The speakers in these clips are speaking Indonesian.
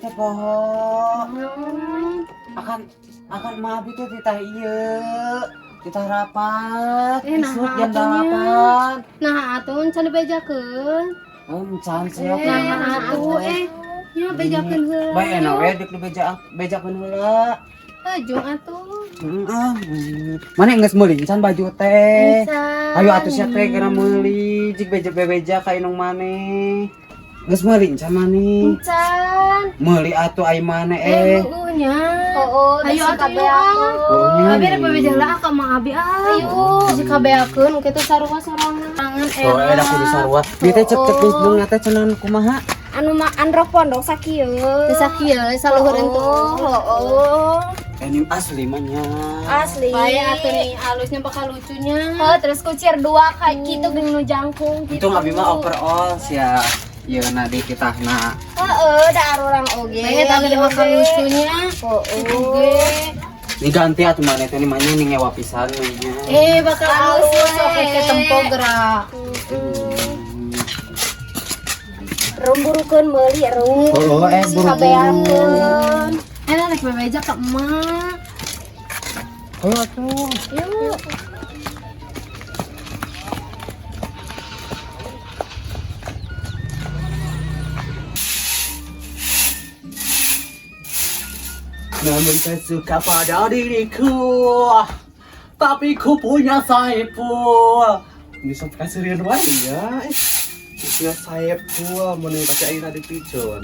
teh poho. Akan maaf itu titah ieu. Titah rapat. Isuk jam 8. Nah, atuh can dibejakeun. Can siap. Nah, atuh nya bejakeun heula. Bae enak we dik dibejakeun heula. Jeung atuh. Mana geus meuli can baju teh. Can. Ayo atuh sia teh kena meuli jik beja ka inung maneh. Geus meuli can maneh. Can. Meuli atuh ai maneh Nya. Ayo kabeh aku. Abi ada bebeja lah ka Mang Abi. Ayo, si kabeakeun kitu sarua sorangan. Tangan da kudu sarua. Ieu teh cek bung teh cenah kumaha? Anu mah androk pondok sakieu. Teu sakieu saluhur entuh. Ini asli mah nya. Asli. Bae atuh nih halusnya bakal lucunya. Terus kucir 2 kayak gitu geuning nu jangkung gitu. Itu abi mah overall sia. Ieu na di kitahna. Da arurang oge. Bae tapi bakal lucunya. Oge. Ini ganti atuh maneh teh mah nya ngewa pisan nya. Bakal halus sok ke tempo gerak. Rumburukeun meuli rum. Si kabeakeun. Rek bebeja ka emak. Oh atuh. Yuk. Namun saya suka pada diriku, tapi ku punya saipul. Ini sampai kasirian wae ya. Punya saipul, mending pakai air di pijon.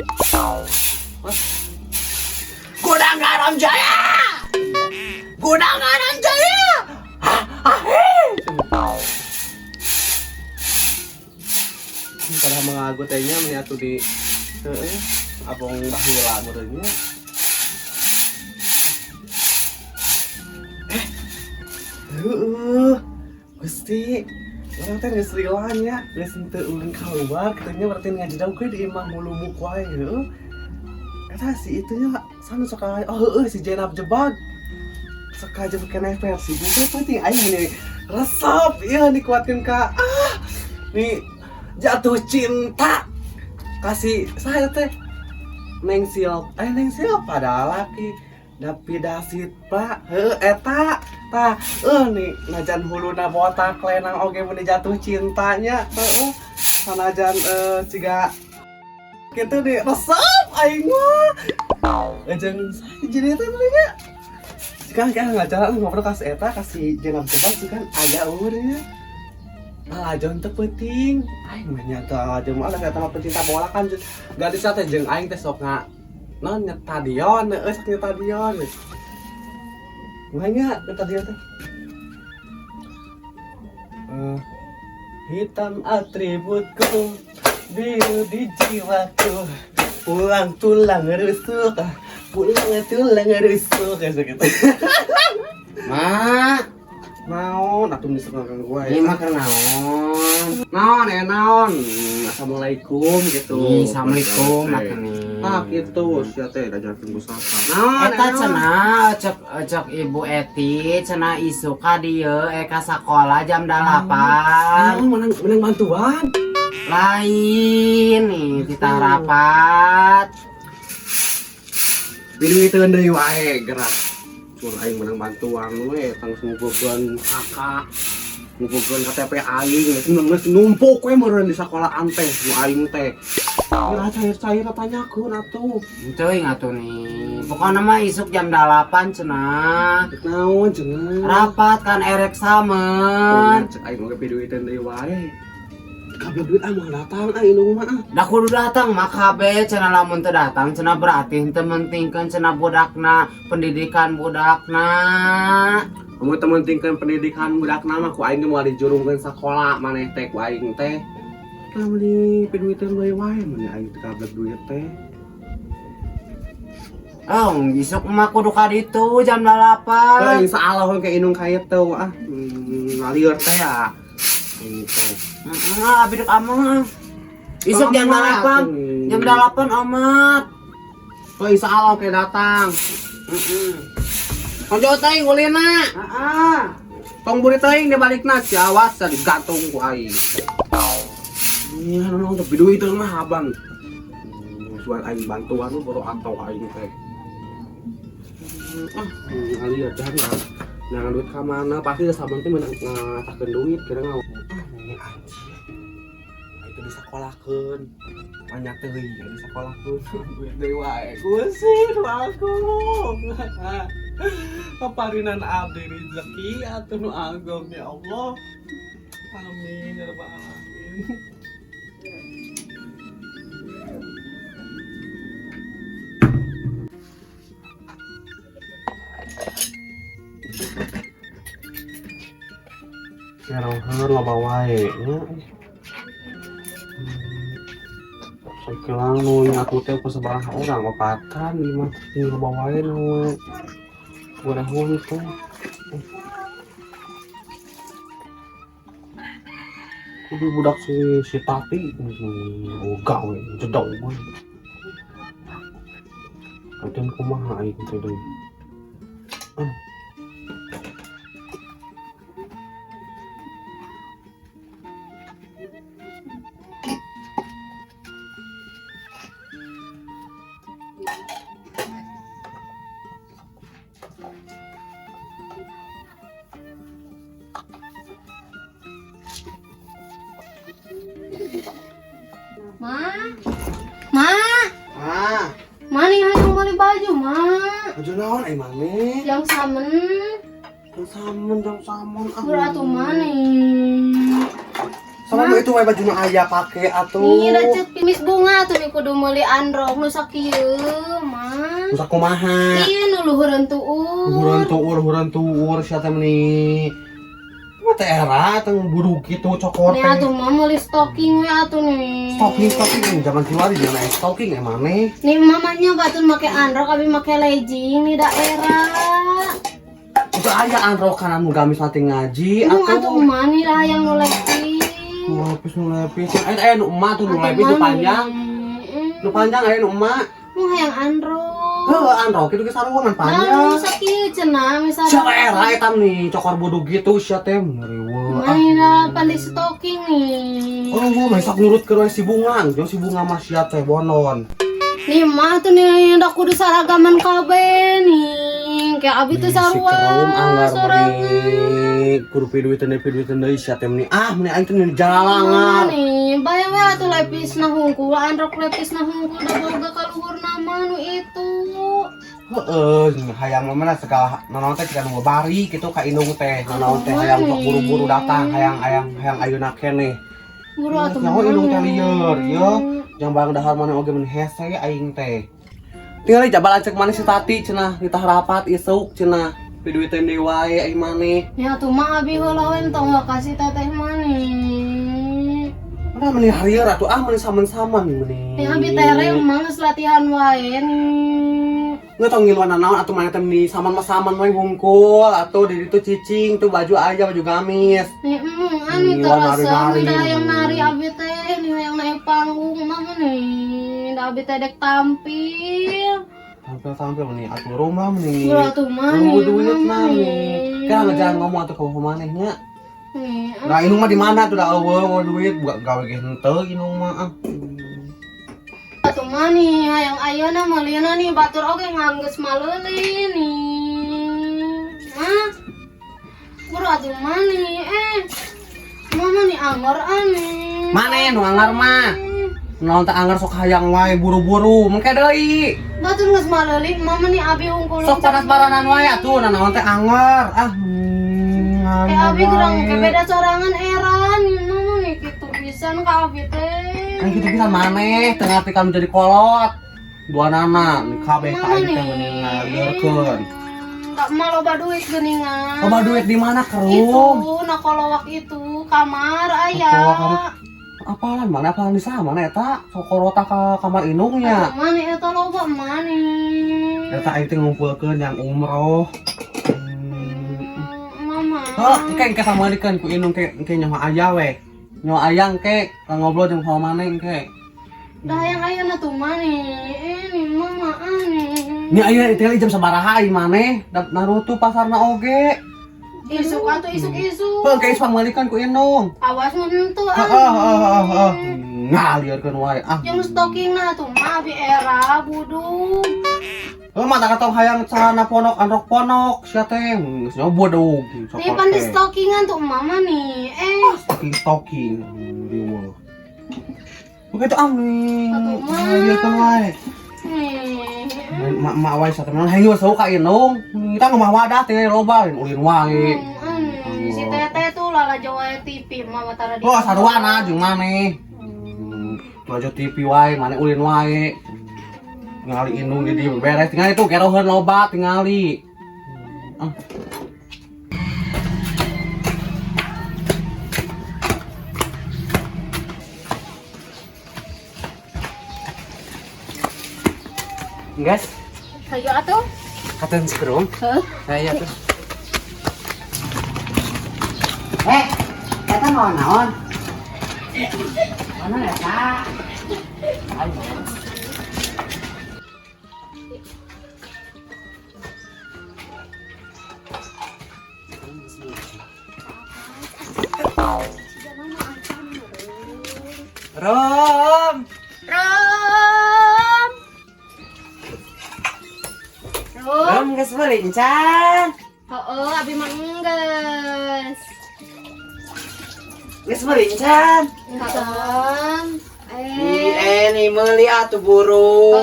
Gudang Garam Jaya! Gudang Garam Jaya! Kalau mengagut tehnya menyatu di abong bahula menurutnya. Gusti, orang teh geus rilaan ya, geus teu ulun kaluar, katanya berarti ngajidau ke di imah mulu muk wae heuh. Eta si itunya sana sok si Jenab jebag. Sok aja keneh versi itu penting aing ini resep ieu dikuatkeun ka nih jatuh cinta. Kasih saya teh Neng Sil padahal laki tapi dasit pak eta tah nih najan huluna botak lenang oge mun jatuh cintanya sanajan ciga kitu nih resep aing mah jeung jadi teh nya kan ngajaran ngobrol kasih eta kasih jenab jebak sih kan aya umurnya ajon teu penting aing mah nya teh ajon mah eta mah pencinta bola kan gadis teh jeung aing teh sok non nyetadion, sok nyetadion. Makanya nyetadion teh. Hitam atributku, biru di jiwaku, pulang tulang rusuk, kayak gitu. Mak, naon? Atuh misalkan gua ya. Ini mah kan naon? Naon? Assalamualaikum gitu. Assalamualaikum makanya. Ah gitu, sia teh dajarkeun pusaka. Naon eta cenah cek Ibu Eti cenah isuk ka dieu ka sakola jam 8. Menang bantuan. Lain nih titah rapat. Biduiteun deui wae gerak. Mun aing menang bantuan we tang ngumpulkeun kakak. Ngumpulkeun KTP aing geus numpuk we meureun di sekolahan teh nu aing teh. Ira cair-cair tanyakeun atuh. Teuing atuh nih. Pokona mah isuk jam 8 cenah. Naon cenah? Rapat kan erek samen. Cek aing oge piduiteun deui wae. Kabeh duit mah datang indung mah. Da kudu datang mah kabeh cenah lamun teu datang cenah berarti teu mentingkeun cenah budakna, pendidikan budakna. Kamu teu mentingkeun pendidikan budakna mah ku aing moal dijurungkeun sakola maneh teh ku aing teh. Kamu di piduiteun deui wae mun aing teu kabeh duit teh. Isuk mah kudu ka ditu jam 8. Insyaallah ke indung ka itu ngalieur teh ya. Ini teh. Abi dek amat. Isuk jam 8. Jam 8 amat. Insyaallah ke datang. Konjo teuing ulina. Tong buri teuing dibalikna si awas digantung ku aing. Iya, nong tapi duit mah abang. buat aing bantuan baru atau aing teh. Lihat dah jangan duit ke mana pasti saban teh ngatakeun duit kira ngau. Ini anjir. Itu disakolahkeun. Banyak teuing disakolahkeun duit deui wae. Kusin aku. Paparinan abdi rezeki atuh nu agung ya Allah. Amin ya rabbal alamin. Ngeroheur loba wae nya. Sakilang nu nyaku teh ku sabaraha urang opatan 5 tinggal loba wae nu urang teh. Kudu budak si Tati oga we jedog we. Kadang kumaha aing teh deui. Ma, Ah, mana yang beli baju, Ma? baju naon ai mane? Yang samen, Yang samen beratu mana? Sama itu wae bajuna aya pake atuh. Ini recet Miss Bunga tuh nih kudu meuli androk nu sakieu, Ma. Terus kumaha? Iya nu luhureun tuur. Huran tuur sia teh meuni. Teh era teh buru kitu cokor Nih teh. atuh mah meuli stocking we atuh nih. Stocking zaman kiwari dia naik stocking emane. Nih mamanya batun make androk abi make legging di daerah. Itu aya androk kana nu gamis nanti ngaji Itu atuh atuh. mani lah yang nu lepis. Nu lepis. Aya nu emak tuh nu lepis nu panjang. Nu panjang aya nu emak. Nu hayang androk. Heuh androk kitu ge sarungan Nah, panjang. sakieu cenah misalnya. Siapa era eta nih cokor bodoh gitu sia teh ngeriweuh. Main pandai stocking nih. Oh, masak nurut ke si Bunga, jeung si Bunga mah sia teh bonon. Nih mah tuh nih udah kudu saragaman kabeh nih. Kayak abi tuh sarua. Anggar sorangan. beri kudu piduiteun deui sia teh meni. Ah, meni aing teh di jalan Nah, langar. nih, bayang we atuh lepis na hungkul, androk lepis na hungkul da boga kaluhur nama nu itu. Heeh, hayang mah segala nanaon teh tika nu bari kitu ka indung teh. Nanaon teh hayang sok buru-buru datang, hayang ayeuna keneh. Buru atuh. Nyaho indung teh lieur, ye. Yang barang dahar mana oge mun hese aing teh. Tinggal jabal cek mana si Tati cenah ditah rapat isuk cenah. Piduiteun deui wae ai maneh. Ya tuh mah abi heula we entong kasih teteh maneh. Mana meni harieur atuh meni saman-saman meni. Ya abi tere mah geus latihan wae nih. Nggak tau ngiluan naon atuh mana teh meni saman wae hungkul atuh di ditu cicing tuh baju aja baju gamis. Nih anu Ngiluan terasa nari-nari. udah yang nari abi teh nih yang naik panggung mah nih. Da abi teh dek tampil. Tampil meni atuh rumah meni. Buru atuh mah Nunggu nih. duit mah meni. Kan jangan ngomong atuh ka manehnya. Nih, Nah, inung mah di mana tuh da eueuh duit buat gawe ge henteu inung mah. atuh mah nih hayang ayeuna meulina nih batur oge nganggeus maleuli nih. Mah. Buru atuh mah nih mama nih angor aneh. Mane nu anggar mah? Naon teh anggar sok hayang wae buru-buru, mengke deui. Batur geus maleuli mama nih abi hungkul. Sok panas-paranan wae atuh naon teh anggar. Abi gerang ke beda sorangan eran mama nih kitu pisan ka abi teh. Kan kitu bisa maneh teu ngarti kan menjadi kolot. Dua nana kabeh ka aing teh mending ngalieukeun. Tak mah loba duit geuningan. Loba duit di mana Itu kerum? na kolowak itu kamar aya. Kolowak apalan mana apalan di sana mana eta sok korota ka kamar indungnya. Mani eta loba mani. Eta aing teh ngumpulkeun yang umroh. Mama. Engke sama dikeun ku indung ke nyawa aya we. Nyawa ayang ke ngobrol jeung sama maneh engke. Dah yang ayeuna tuh mani. Ini mama ani. Nya ayeuna teh jam sabaraha ieu maneh? Naruto pasarna oge. Isuk atuh isuk-isuk. Engke isuk malikeun ku indung. Awas mun teu Heeh. ngaliarkeun wae ah. Jeung stocking na tuh mah abi era buduk. Mata katong hayang celana ponok androk ponok sia teh geus nyoba dong. Tapi pan di stockingan tuh mama nih. Stocking dieu. Begitu ami. Ngaliarkeun wae. Mak wae satenan hayang geus ka inung. Kita mah wadah teh loba ulin wae. Si Teteh tuh lala Jawa TV mama tara di. Oh, saruana jeung maneh. Tuh TV wae, maneh ulin wae. Tingali indung di dieu beres, tingali tuh geroheun loba tingali. Guys, Hayo atuh. katen sekerung. Heeh. Saya tuh. Eta naon? Mana eta? Ayo. Rom. Rom. Rom geus meulincan. Heeh, abi mah enggeus. Geus meulincan. Kan. Ini meuli atuh buru.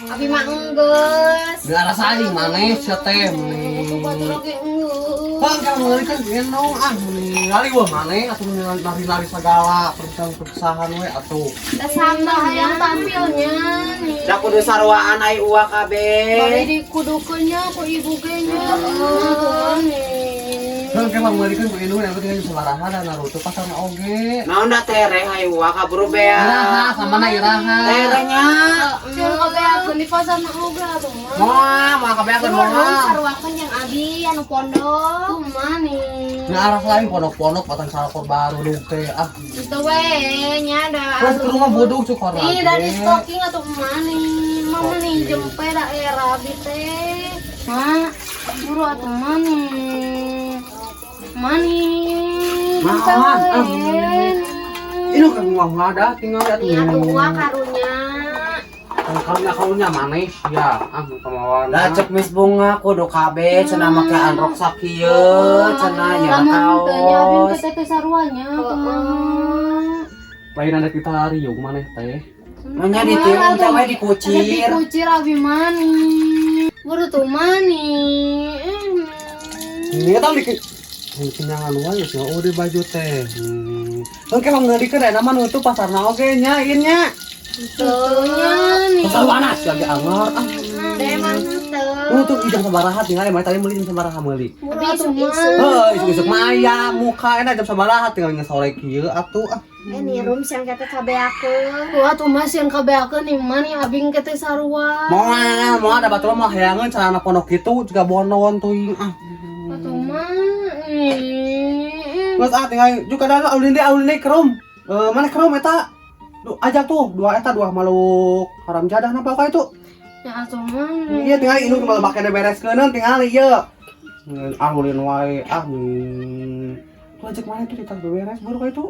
Abi mah enggeus. Geus saling maneh sia teh. Batur oge enggeus. Bang, kamu ngeri kan gendong ngali wah maneh atuh lari-lari segala perpisahan we atuh. Da sambal hayang tampilnya nih. Da kudu sarwaan ai uwa Bari kabeh. dikudukeunnya ku ibu ge nya. Bang, kamu ngeri kan gendong yang penting sabaraha dan Naruto pasarna oge. Naon da tere ai uwa kaburu bea. Iraha sama na iraha. Terenya. Jeung kabeakeun di pasarna oge atuh mah. Moal kabeakeun Kudu moal. sarwakeun jeung abi anu pondok. Kumaha nih? Ngarah lain pondok-pondok patang salakor baru deui teh ah. Itu we nya da. Terus ke rumah bodoh cukor lagi. Ih, dari stocking atuh kumaha nih? Mama nih jempe daerah abi teh. Mak, buru atuh mah nih. Mani. Ini kan ngomong ada tinggal atuh. Iya tuh karunya. Karunya maneh ya kemauan. Da cek mis bunga kudu kabeh cenah make androk sakieu cenah ya Lamun teu nyabin kaos. ke teh saruanya kumaha? Lain ada kita riung maneh teh. Nya ditiung teh we dikucir. Dikucir abi mani. Buru tuh mani. Ini tah bikin kenyangan wae geus udah baju teh. Oke mah ngeudikeun eta mah nutup pasarna oge nya ieu nya. Teunya nih. Pasar panas lagi angor ah. Emang teu. Nutup ijang sabaraha tinggal mah tadi meuli jam sabaraha meuli. Buru atuh mah. Heuh isuk-isuk mah aya muka enak jam sabaraha tinggal ngesore kieu atuh ah. Ini room siang kata kabeakeun. Wah tuh mas yang kabeakeun nih mani abing kete sarua. Moal ada batur mah hayangeun celana pondok kitu juga bonon teuing ah. Atuh mah nih. Terus tinggal juga ada ulin deui ke rum. Mana ke rum eta? Ajak tuh dua makhluk haram jadah napa ka itu? Ya atuh mah. Iya tinggal indung kembali bakal bereskeun tinggal ieu. Ulin wae ah. Tuh ajak mana tuh kita beres baru ka itu.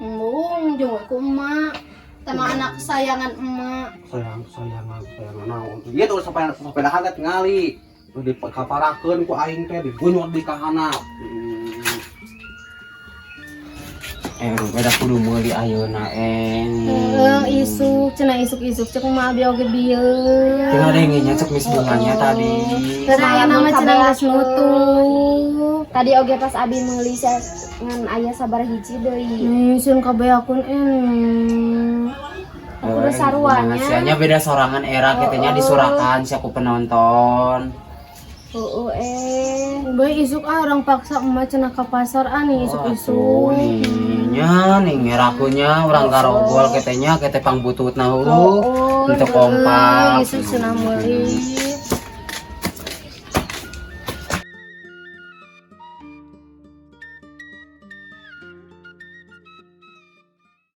Embung jeung ku emak. Tema anak kesayangan emak. Sayangan naon. Ieu tuh sapedahan teh tingali. Dipakaparakeun ku aing teh digunyor di kahana. Beda kudu meuli ayeuna Isuk cenah isuk-isuk cek mah abi oge bieu. Tinggal denginya cek mis bunganya tadi. Karena aya nama cenah geus nutup. Tadi oge pas abi meuli ngan aya sabar hiji deui. Nih sieun kabeakeun Kudu saruanya. Sianya beda sorangan era katanya disurakan siaku penonton. Bae isuk orang paksa emak cenah ka pasar ani isuk-isuk. Nya ning ngerakunya urang garogol katanya kete pangbututna hulu. Untuk kompak. Isuk cenah meuli.